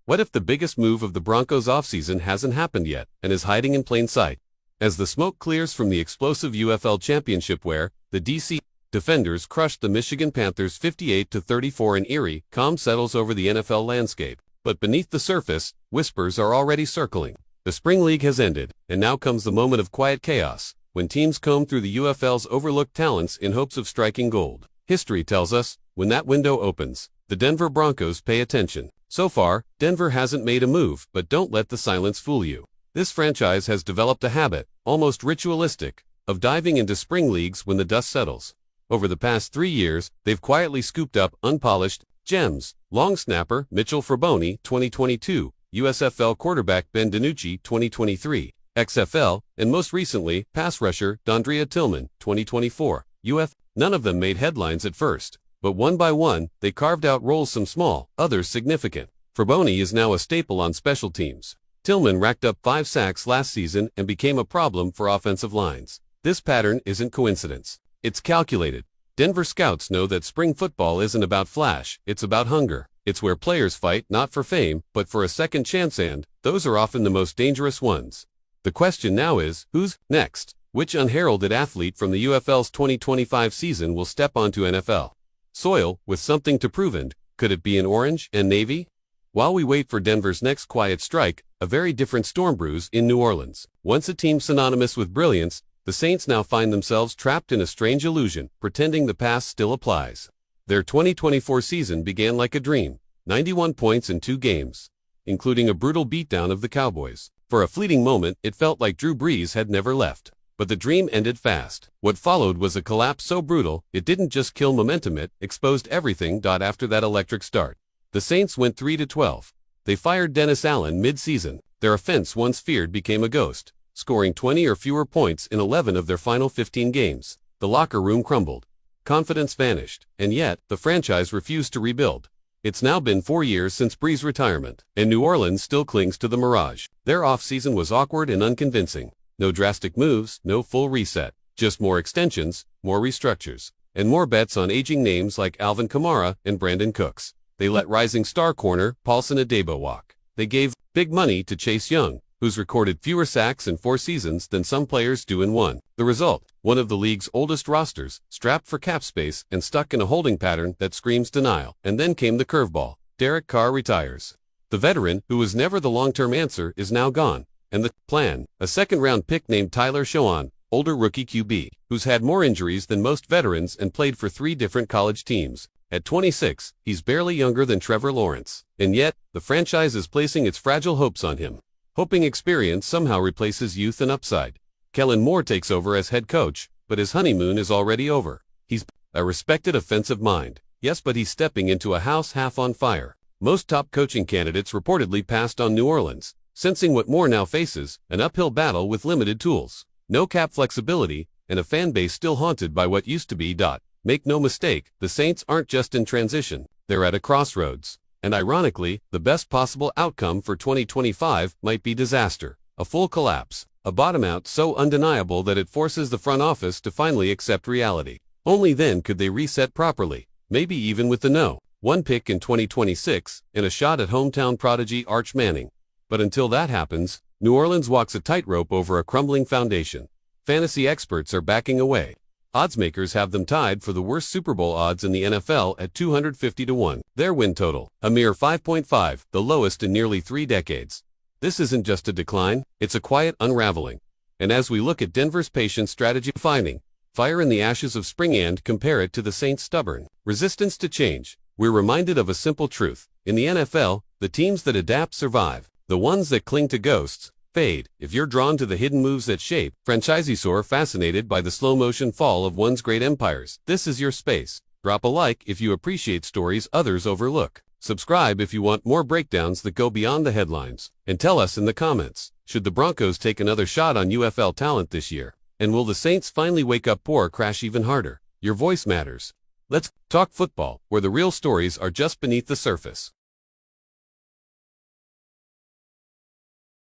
What if the biggest move of the Broncos offseason hasn't happened yet and is hiding in plain sight? As the smoke clears from the explosive UFL championship where the DC Defenders crushed the Michigan Panthers 58-34 in Erie, calm settles over the NFL landscape. But beneath the surface, whispers are already circling. The spring league has ended, and now comes the moment of quiet chaos, when teams comb through the UFL's overlooked talents in hopes of striking gold. History tells us, when that window opens, the Denver Broncos pay attention. So far, Denver hasn't made a move, but don't let the silence fool you. This franchise has developed a habit, almost ritualistic, of diving into spring leagues when the dust settles. Over the past 3 years, they've quietly scooped up unpolished gems. Long snapper Mitchell Fraboni, 2022, USFL quarterback Ben DiNucci, 2023, XFL, and most recently, pass rusher Dondrea Tillman, 2024, UF. None of them made headlines at first, but one by one, they carved out roles, some small, others significant. Fraboni is now a staple on special teams. Tillman racked up 5 sacks last season and became a problem for offensive lines. This pattern isn't coincidence. It's calculated. Denver scouts know that spring football isn't about flash, it's about hunger. It's where players fight not for fame, but for a second chance, and those are often the most dangerous ones. The question now is, who's next? Which unheralded athlete from the UFL's 2025 season will step onto NFL soil with something to prove? And could it be an orange and navy? While we wait for Denver's next quiet strike, a very different storm brews in New Orleans. Once a team synonymous with brilliance, the Saints now find themselves trapped in a strange illusion, pretending the past still applies. Their 2024 season began like a dream, 91 points in 2 games, including a brutal beatdown of the Cowboys. For a fleeting moment, it felt like Drew Brees had never left. But the dream ended fast. What followed was a collapse so brutal, it didn't just kill momentum, it exposed everything. After that electric start, the Saints went 3-12. They fired Dennis Allen mid-season. Their offense, once feared, became a ghost, scoring 20 or fewer points in 11 of their final 15 games. The locker room crumbled. Confidence vanished, and yet, the franchise refused to rebuild. It's now been 4 years since Brees' retirement, and New Orleans still clings to the mirage. Their offseason was awkward and unconvincing. No drastic moves, no full reset, just more extensions, more restructures, and more bets on aging names like Alvin Kamara and Brandon Cooks. They let rising star corner Paulson Adebo walk. They gave big money to Chase Young, who's recorded fewer sacks in 4 seasons than some players do in 1. The result, one of the league's oldest rosters, strapped for cap space and stuck in a holding pattern that screams denial. And then came the curveball. Derek Carr retires. The veteran, who was never the long-term answer, is now gone. And the plan, a second-round pick named Tyler Shoughan, older rookie QB, who's had more injuries than most veterans and played for 3 different college teams. At 26, he's barely younger than Trevor Lawrence. And yet, the franchise is placing its fragile hopes on him, hoping experience somehow replaces youth and upside. Kellen Moore takes over as head coach, but his honeymoon is already over. He's a respected offensive mind. Yes, but he's stepping into a house half on fire. Most top coaching candidates reportedly passed on New Orleans, sensing what Moore now faces, an uphill battle with limited tools, no cap flexibility, and a fan base still haunted by what used to be. Make no mistake, the Saints aren't just in transition, they're at a crossroads. And ironically, the best possible outcome for 2025 might be disaster, a full collapse, a bottom out so undeniable that it forces the front office to finally accept reality. Only then could they reset properly, maybe even with the one pick in 2026 and a shot at hometown prodigy Arch Manning. But until that happens, New Orleans walks a tightrope over a crumbling foundation. Fantasy experts are backing away. Oddsmakers have them tied for the worst Super Bowl odds in the NFL at 250-1. Their win total, a mere 5.5, the lowest in nearly 3 decades. This isn't just a decline, it's a quiet unraveling. And as we look at Denver's patient strategy finding fire in the ashes of spring and compare it to the Saints' stubborn resistance to change, we're reminded of a simple truth. In the NFL, the teams that adapt survive. The ones that cling to ghosts fade. If you're drawn to the hidden moves that shape franchises or fascinated by the slow-motion fall of one's great empires, this is your space. Drop a like if you appreciate stories others overlook. Subscribe if you want more breakdowns that go beyond the headlines. And tell us in the comments, should the Broncos take another shot on UFL talent this year? And will the Saints finally wake up or crash even harder? Your voice matters. Let's talk football, where the real stories are just beneath the surface.